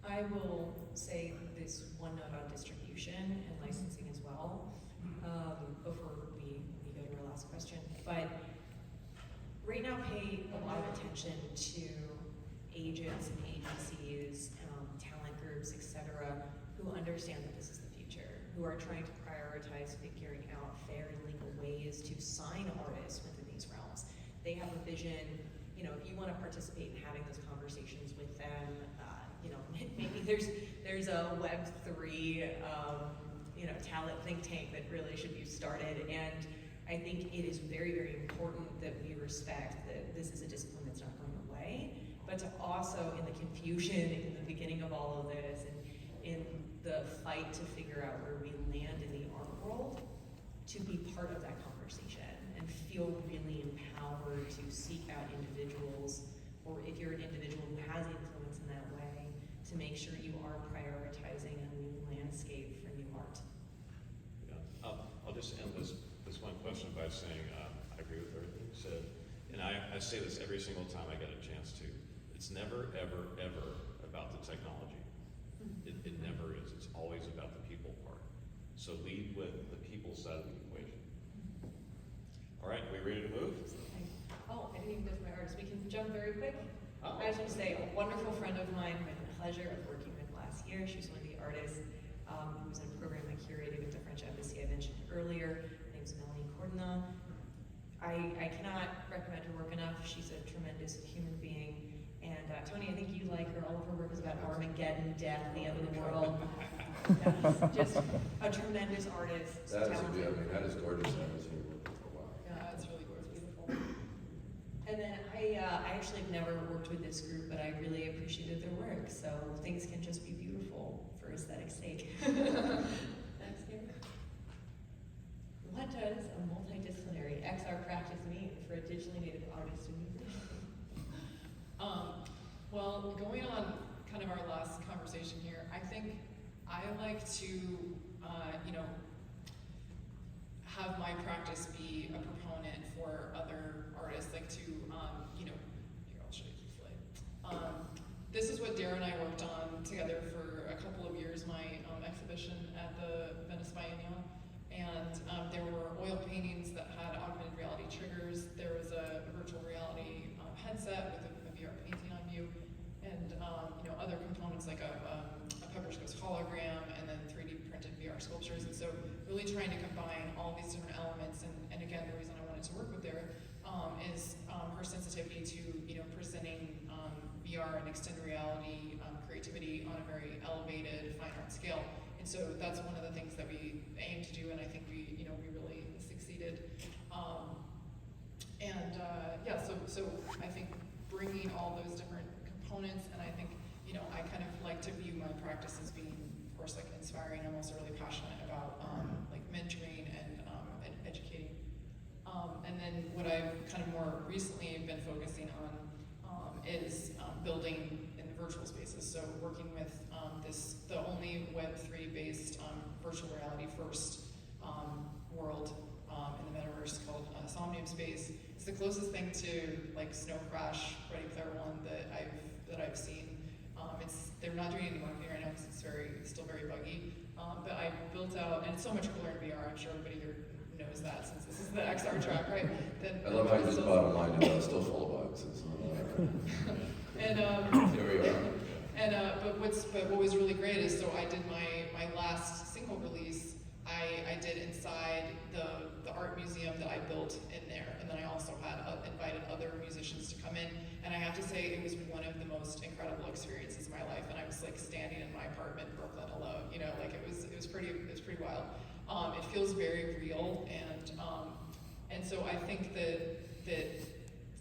I will say this one note on distribution and licensing as well, before we go to our last question. But right now, pay a lot of attention to agents and agencies, talent groups, etc., who understand that this is the future. who are trying to prioritize figuring out fair and legal ways to sign artists within these realms. They have a vision, you know, if you want to participate in having those conversations with them, you know, maybe there's a Web3, you know, talent think tank that really should be started. And I think it is very, very important that we respect that this is a discipline that's not going away, but to also, in the confusion in the beginning of all of this, and in the fight to figure out where we land in the art world, to be part of that conversation and feel really empowered to seek out individuals, or if you're an individual who has influence in that way, to make sure you are prioritizing a new landscape for new art. Yeah. I'll just end this one question by saying I agree with everything you said, and I say this every single time I get a chance to. It's never, ever, ever about the technology. It never is. It's always about the people part. So lead with the people side of the equation. All right, are we ready to move? Oh, I didn't even go through my artists. We can jump very quick. Oh. I just want to say a wonderful friend of mine who I had the pleasure of working with last year. She's one of the artists who was in a program I curated with the French Embassy I mentioned earlier. Her name's Melanie Courtney. I cannot recommend her work enough. She's a tremendous human being. And Tony, I think you like her. All of her work is about Armageddon, death, the end of the world. Yeah, just a tremendous artist. That is, talented. I mean, that is gorgeous. I haven't seen it for a while. Yeah, it's really gorgeous. Beautiful. And then I actually have never worked with this group, but I really appreciated their work. So things can just be beautiful for aesthetic's sake. Thanks, Carrie. What does a multidisciplinary XR practice mean for a digitally native artist and musician? Well, going on kind of our last conversation here, I think I like to, you know, have my practice be a proponent for other artists, like to, you know, here, I'll show you the slide. This is what Darragh and I worked on together for a couple of years, my exhibition at the Venice Biennial. And there were oil paintings that had augmented reality triggers. There was a virtual reality headset with a VR painting on view, and you know, other components like a Pepper's Ghost hologram, and then 3D printed VR sculptures. And so really trying to combine all these different elements. And again, the reason I wanted to work with Darragh is her sensitivity to, you know, presenting VR and extended reality creativity on a very elevated fine art scale. And so that's one of the things that we aim to do, and I think we really succeeded. Yeah, so I think bringing all those different components, and I think, you know, I kind of like to view my practice as being, of course, like inspiring. I'm also really passionate about like mentoring and educating. And then what I've kind of more recently been focusing on is building in the virtual spaces. So working with the only Web3 based virtual reality first world in the Metaverse called Insomnium Space. It's the closest thing to like Snow Crash, Ready Player One that I've seen. They're not doing any marketing right now because it's still very buggy. But I built out, and it's so much cooler in VR. I'm sure everybody here knows that since this is the XR track, right? I love how you just bottom line it, it's still full of bugs. It's not And here we are. and but what was really great is, so I did my last single release. I did inside the art museum that I built in there, and then I also had invited other musicians to come in. And I have to say, it was one of the most incredible experiences of my life. And I was like standing in my apartment in Brooklyn alone, you know, like it was pretty wild. It feels very real, and so I think that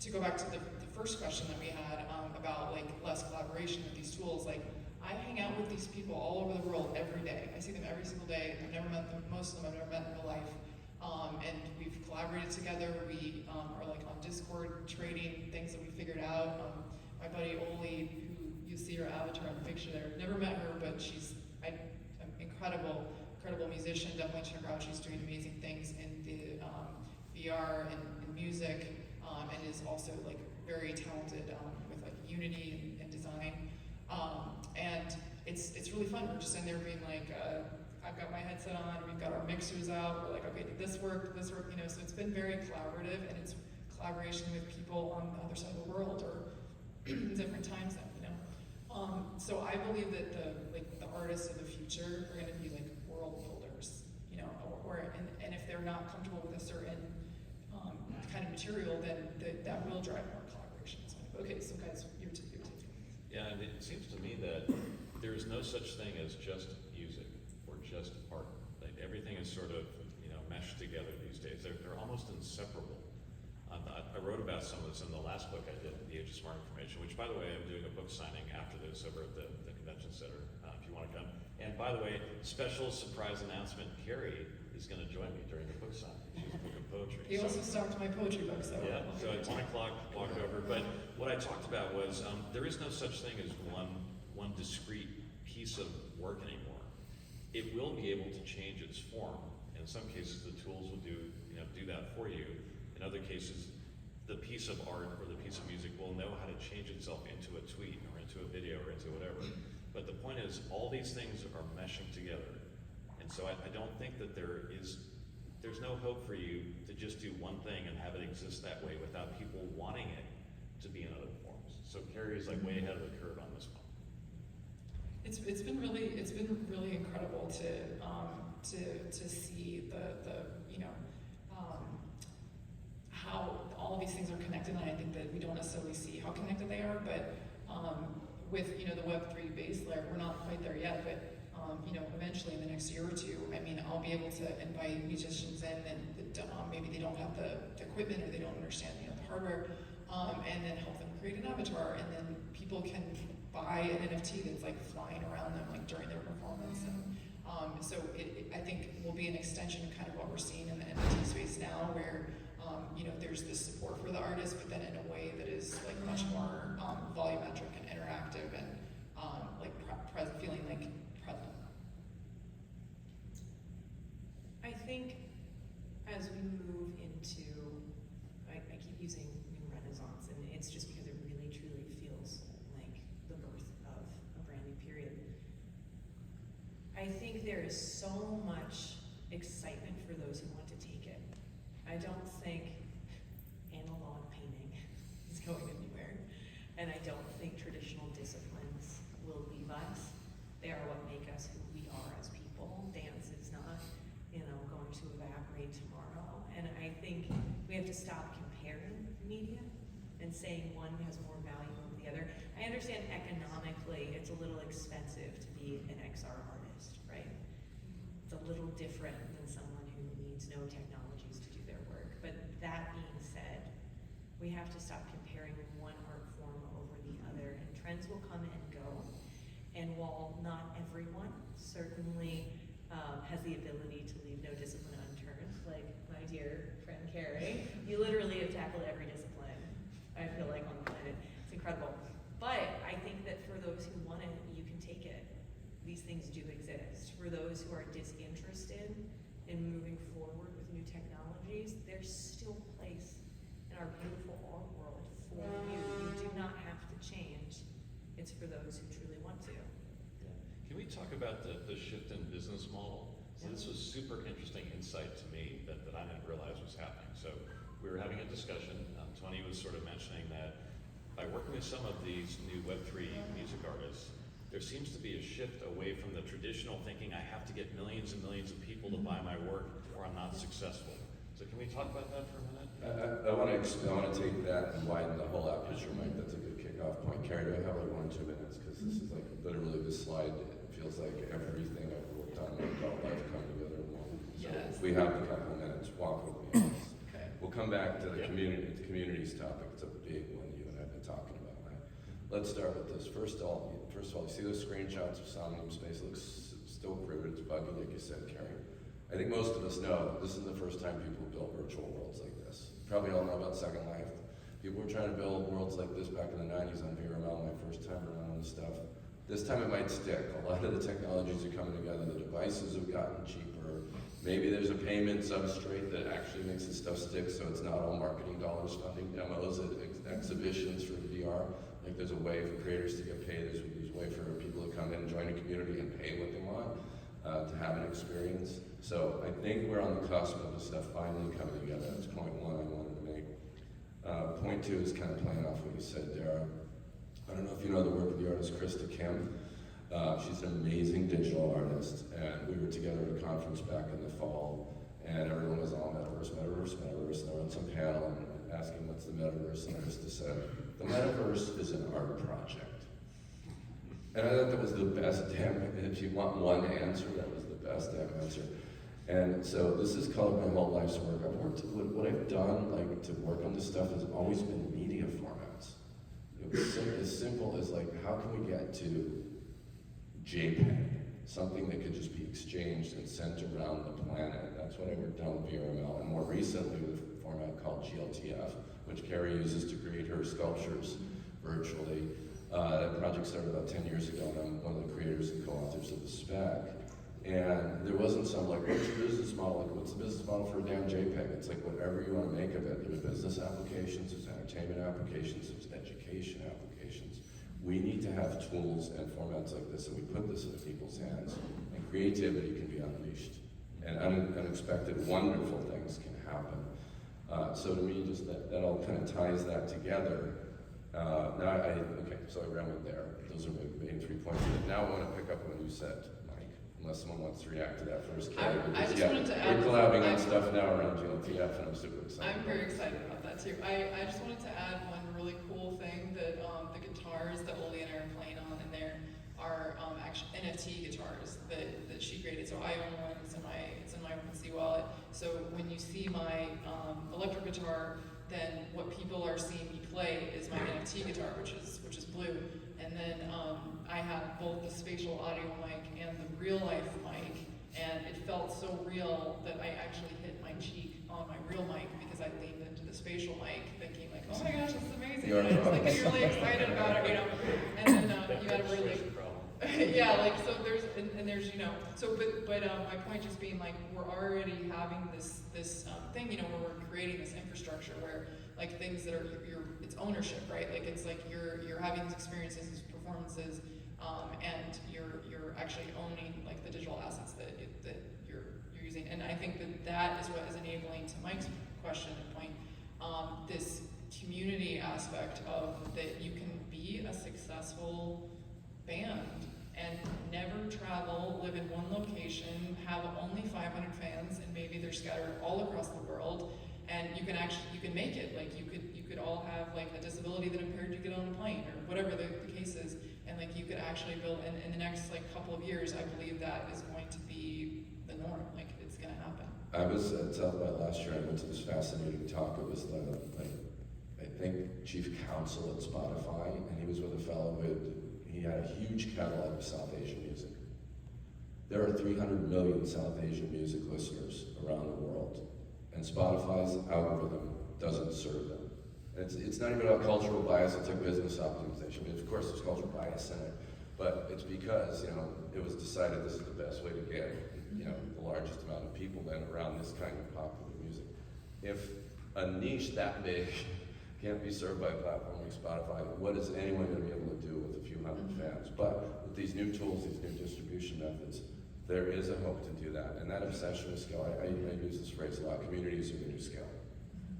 to go back to the first question that we had about like less collaboration with these tools, like I hang out with these people all over the world every day. I see them every single day. I've never met them, most of them I've never met in real life. And we've collaborated together. We are like on Discord trading things that we figured out. My buddy Oli, who you see her avatar in the picture there, never met her, but she's an incredible musician. Definitely check her out. She's doing amazing things in the VR and music, and is also like very talented with like Unity and design. And it's really fun. We're just in there being like, I've got my headset on, we've got our mixers out, we're like, okay, did this work, you know, so it's been very collaborative, and it's collaboration with people on the other side of the world or different time zone, you know. So I believe that the artists of the future are gonna be like world builders. and if they're not comfortable with a certain kind of material, then that will drive more collaborations. Okay, so guys, your take. Yeah, and it seems to me that there's no such thing as just music or just art. Like everything is sort of, meshed together these days. They're almost inseparable. I wrote about some of this in the last book I did, The Age of Smart Information, which, by the way, I'm doing a book signing after this over at the convention center, if you want to come. And by the way, special surprise announcement, Carrie is going to join me during the book signing. She's a book of poetry. He also stocked my poetry book, so. Yeah, so at 1 o'clock, walked over. But what I talked about was there is no such thing as one discrete piece of work anymore. It will be able to change its form. In some cases, the tools will do that for you. In other cases, the piece of art or the piece of music will know how to change itself into a tweet or into a video or into whatever. But the point is, all these things are meshing together. And so I don't think that there's no hope for you to just do one thing and have it exist that way without people wanting it to be in other forms. So Carrie is like way ahead of the curve on this one. It's been really incredible to see how all of these things are connected, and I think that we don't necessarily see how connected they are, but with the Web3 base layer, we're not quite there yet, but eventually in the next year or two, I'll be able to invite musicians in, and maybe they don't have the equipment or they don't understand the hardware, and then help them create an avatar, and then people can buy an NFT that's like flying around them like during their performance, and so I think will be an extension of kind of what we're seeing in the NFT space now, where there's this support for the artist, but then in a way that is like much more volumetric and interactive and feeling like present. I think as we move into, I keep using new renaissance, and it's just because it really truly feels like the birth of a brand new period. I think there is so much excitement for those who want to take it. I don't think analog painting is going anywhere, and I don't think traditional disciplines will leave us. They are what make us who we are as people. Dance is not, going to evaporate tomorrow. And I think we have to stop comparing media and saying one has more value over the other. I understand economically it's a little expensive to be an XR artist, right? It's a little different than someone who needs no technologies to do their work. But that being said, we have to stop comparing one art form over the other, and trends will come and go. And while not everyone certainly has the ability to leave no discipline unturned, like my dear friend Carrie, you literally have tackled every discipline, I feel like, on the planet. It's incredible. But I think that for those who want it, you can take it. These things do exist. For those who are disinterested in moving forward with new technologies, there's still place in our beautiful art world for you. You do not have to change. It's for those who truly want to. Yeah. Can we talk about the shift in business model? So this was super interesting insight to me that I didn't realize was happening. So we were having a discussion. Tony was sort of mentioning that by working with some of these new Web3 music artists, there seems to be a shift away from the traditional thinking, I have to get millions and millions of people to buy my work or I'm not successful. So can we talk about that for a minute? I want to take that and widen the whole aperture, Mike. That's a good kickoff point. Carrie, do I have like 1 or 2 minutes? Because this is like literally this slide. It feels like everything I've worked on in my adult life come together in one. So Yes. if we have a couple minutes, walk with me on this. Okay. We'll come back to the Yep. communities topic. It's a big one you and I've been talking about, Mike. Let's start with this. First of all, you see those screenshots of Insomnium Space? It looks still crude. It's buggy, like you said, Carrie. I think most of us know that this is the first time people built virtual worlds like this. You probably all know about Second Life. People were trying to build worlds like this back in the 90s on VRML, my first time around on this stuff. This time it might stick. A lot of the technologies are coming together. The devices have gotten cheaper. Maybe there's a payment substrate that actually makes this stuff stick, so it's not all marketing dollars funding demos at exhibitions for VR. Like there's a way for creators to get paid. There's a way for people to come in and join a community and pay what they want to have an experience. So I think we're on the cusp of this stuff finally coming together. That's point one I wanted to make. Point two is kind of playing off what you said, Darragh. I don't know if you know the work of the artist Krista Kim. She's an amazing digital artist, and we were together at a conference back in the fall, And everyone was all Metaverse, Metaverse, Metaverse, and they were on some panel and asking what's the Metaverse, and I just said, the Metaverse is an art project. And I thought that was the best damn, if you want one answer, that was the best damn answer. And so this is called my whole life's work. I've worked, what I've done, like, to work on this stuff has always been media formats. It was as simple as, like, how can we get to JPEG? Something that could just be exchanged and sent around the planet. That's what I worked on with VRML, and more recently with a format called GLTF, which Carrie uses to create her sculptures virtually. That project started about 10 years ago, and I'm one of the creators and co-authors of the spec. And there wasn't some, like, what's your business model? Like, what's the business model for a damn JPEG? It's like whatever you want to make of it. There's business applications, there's entertainment applications, there's education applications. We need to have tools and formats like this, and we put this into people's hands, and creativity can be unleashed, and unexpected, wonderful things can happen. So to me, just that all kind of ties that together. Okay, so I ran with there. Those are my main 3 points. Now I want to pick up on what you said, Mike, unless someone wants to react to that first. I just wanted to add. We're collabing on stuff now around GLTF, and I'm super excited. I'm very excited about that too. I just wanted to add one really cool thing that the guitars that Oli and I are playing on in there are actually NFT guitars that she created. So I own one. It's in my OpenSea wallet. So when you see my electric guitar, then what people are seeing me play is my NFT guitar, which is blue. And then I have both the spatial audio mic and the real life mic, and it felt so real that I actually hit my cheek on my real mic because I leaned into the spatial mic, thinking like, oh my gosh, this is amazing. And I was like getting really excited about it, you know. And then you had a really yeah, like so there's you know, so but my point just being like we're already having this thing, you know, where we're creating this infrastructure where like things that are it's ownership, right? Like it's like you're having these experiences, these performances, and you're actually owning like the digital assets that you're using. And I think that is what is enabling, to Mike's question and point, this community aspect of that you can be a successful band and never travel, live in one location, have only 500 fans, and maybe they're scattered all across the world, and you can make it. Like you could all have like a disability that impaired you to get on a plane or whatever the case is, and like you could actually build. And in the next like couple of years, I believe that is going to be the norm. Like it's going to happen. I was at South by last year. I went to this fascinating talk. It was I think chief counsel at Spotify, and he was with a fellow he had a huge catalog of South Asian music. There are 300 million South Asian music listeners around the world, and Spotify's algorithm doesn't serve them. It's not even about cultural bias, it's like business optimization. I mean, of course there's cultural bias in it, but it's because, you know, it was decided this is the best way to get, you know, the largest amount of people then around this kind of popular music. If a niche that big can't be served by a platform like Spotify, what is anyone going to be able to do with a few hundred fans? But with these new tools, these new distribution methods, there is a hope to do that. And that obsession with scale, I use this phrase a lot, communities are the new scale.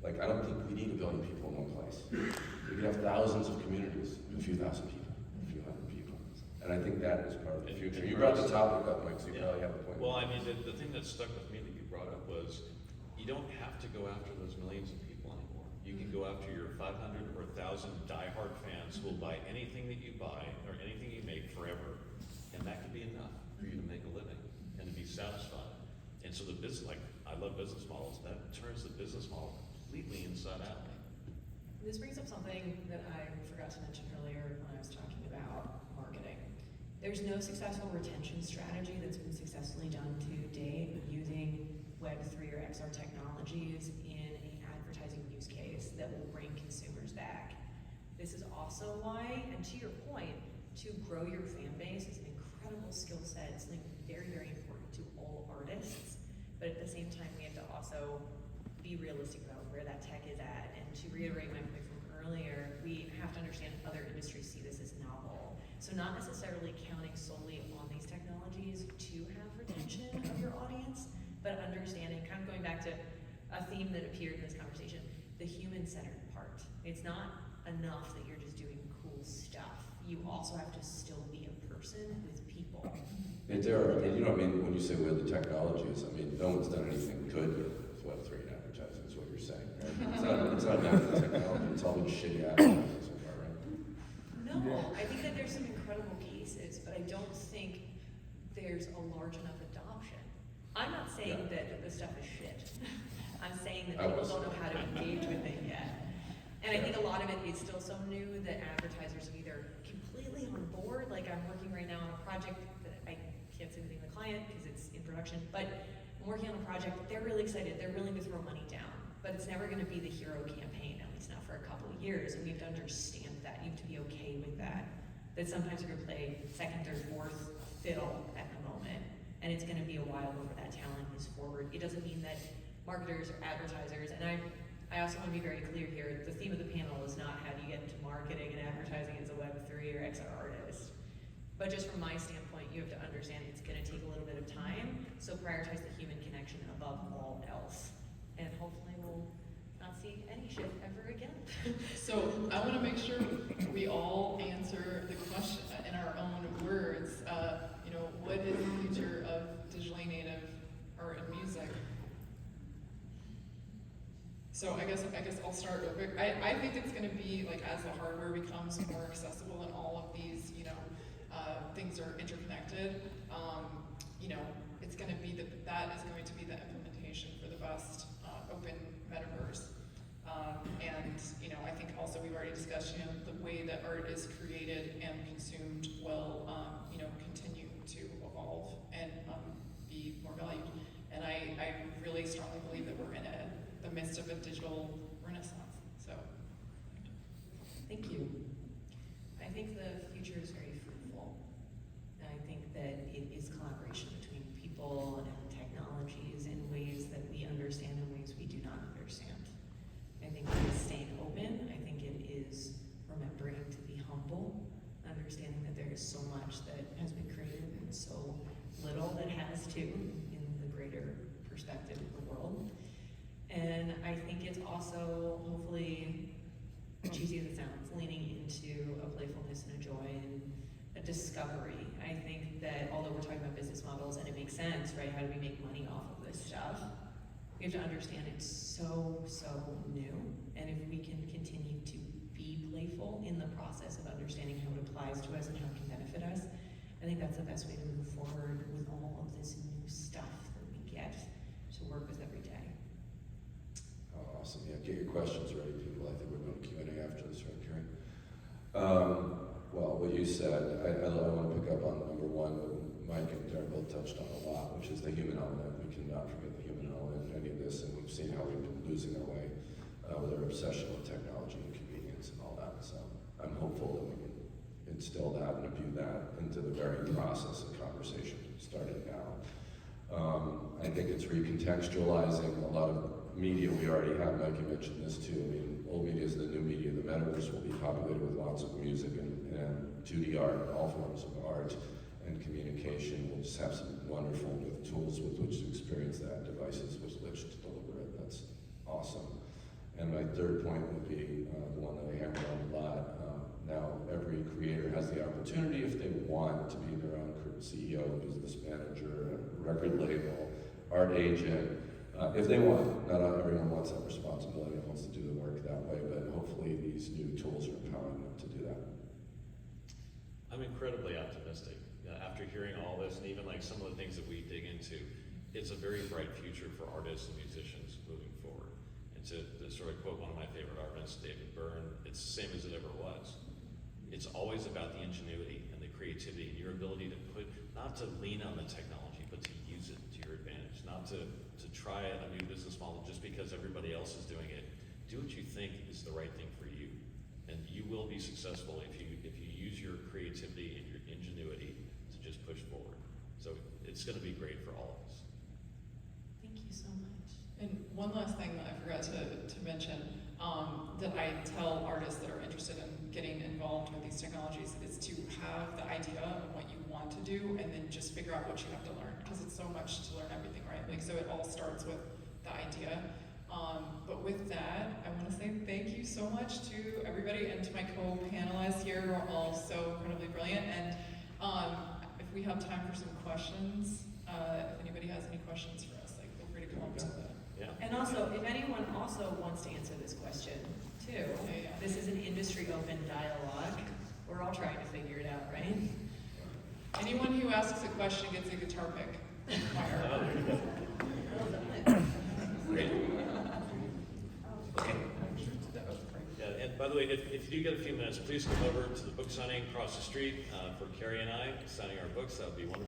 Like, I don't think we need 1 billion people in one place. We could have thousands of communities, a few thousand people, a few hundred people. And I think that is part of the future. You brought the topic up, Mike, so you probably have a point. Well, I mean, the thing that stuck with me that you brought up was you don't have to go after those millions of people anymore. You can go after your 500 or 1,000 diehard fans who will buy anything that you buy or anything you make forever, and that could be enough for you to make a living and to be satisfied. And so the business, like, I love business models. That turns the business model completely inside out. This brings up something that I forgot to mention earlier when I was talking about marketing. There's no successful retention strategy that's been successfully done to date using Web3 or XR technologies in an advertising use case that will bring consumers back. This is also why, and to your point, to grow your fan base is an incredible skill set. It's something very, very important to all artists. But at the same time, we have to also be realistic about where that tech is at. And to reiterate my point from earlier, we have to understand other industries see this as novel. So not necessarily counting solely on these technologies to have retention of your audience, but understanding, kind of going back to a theme that appeared in this conversation, the human-centered part. It's not enough that you're just doing cool stuff. You also have to still be a person with people. Hey, Darragh, I mean, you know, I mean, when you say where the technology is, I mean, no one's done anything good with Web3 in advertising, is what you're saying, right? It's not about the technology, it's all been shitty advertising so far, right? No, I think that there's some incredible pieces, but I don't think there's a large enough adoption. I'm not saying that the stuff is shit. I'm saying that people don't know how to engage with it yet. And I think a lot of it is still so new that advertisers are either completely on board, like I'm working right now on a project that I can't say anything to the client because it's in production, but I'm working on a project, they're really excited, they're willing to throw money down, but it's never gonna be the hero campaign, at least not for a couple of years, and we have to understand that, you have to be okay with that. That sometimes you're gonna play second or fourth fiddle at the moment, and it's gonna be a while before that talent is forward. It doesn't mean that marketers or advertisers, and I also want to be very clear here, the theme of the panel is not how do you get into marketing and advertising as a Web3 or XR artist. But just from my standpoint, you have to understand it's going to take a little bit of time, so prioritize the human connection above all else. And hopefully we'll not see any shit ever again. So I want to make sure we all answer the question in our own words. You know, what is the future of digitally native art and music? So I guess I'll start over. I think it's going to be like as the hardware becomes more accessible and all of these, you know, things are interconnected. You know, it's going to be that is going to be the implementation for the best open metaverse. And you know, I think also we've already discussed, you know, the way that art is created and consumed will, you know, continue to evolve and be more valued. And I really strongly believe that we're in the midst of a digital renaissance. So, Thank you. I think the future is very fruitful. And I think that it is collaboration between people and technologies in ways that we understand and ways we do not understand. I think it is staying open. I think it is remembering to be humble, understanding that there is so much that has been created and so little that has to in the greater perspective of the world. And I think it's also, hopefully, cheesy as it sounds, leaning into a playfulness and a joy and a discovery. I think that although we're talking about business models and it makes sense, right? How do we make money off of this stuff? We have to understand it's so new. And if we can continue to be playful in the process of understanding how it applies to us and how it can benefit us, I think that's the best way to move forward with all of this new stuff that we get to work with every day. Oh, awesome. Yeah, get your questions ready, people. I think we're going to Q&A after this, right, Carrie? Well, what you said, I want to pick up on number one, what Mike and Darragh both touched on a lot, which is the human element. We cannot forget the human element in any of this, and we've seen how we've been losing our way with our obsession with technology and convenience and all that. So I'm hopeful that we can instill that and imbue that into the very process of conversation starting now. I think it's recontextualizing a lot of media we already have. Mike, you mentioned this too. I mean, old media is the new media. The metaverse will be populated with lots of music and 2D art, all forms of art and communication. We'll just have some wonderful tools with which to experience that, devices with which to deliver it. That's awesome. And my third point would be the one that I hammer on a lot. Now, every creator has the opportunity, if they want, to be their own CEO, business manager, record label, art agent, if they want. Not everyone wants that responsibility and wants to do the work that way, but hopefully these new tools are empowering them to do that. I'm incredibly optimistic. After hearing all this, and even like some of the things that we dig into, it's a very bright future for artists and musicians moving forward. And to sort of quote one of my favorite artists, David Byrne, it's the same as it ever was. It's always about the ingenuity and the creativity and your ability to not to lean on the technology, but to use it to your advantage, not to try a new business model just because everybody else is doing it. Do what you think is the right thing for you, and you will be successful if you use your creativity and your ingenuity to just push forward. So it's going to be great for all of us. Thank you so much. and one last thing that I forgot to mention, that I tell artists that are interested in getting involved with these technologies is to have the idea of what you want to do and then just figure out what you have to learn, because it's so much to learn everything, right? Like, so it all starts with the idea. But with that, I want to say thank you so much to everybody and to my co-panelists here who are all so incredibly brilliant. And if if we have time for some questions, if anybody has any questions for us, like feel free to come up to the. Yeah. And also, if anyone also wants to answer this question too, Yeah. this is an industry open dialogue. We're all trying to figure it out, right? Anyone who asks a question gets a guitar pick. Great. Yeah, and by the way, if you do get a few minutes, please come over to the book signing across the street for Carrie and I signing our books. That would be wonderful.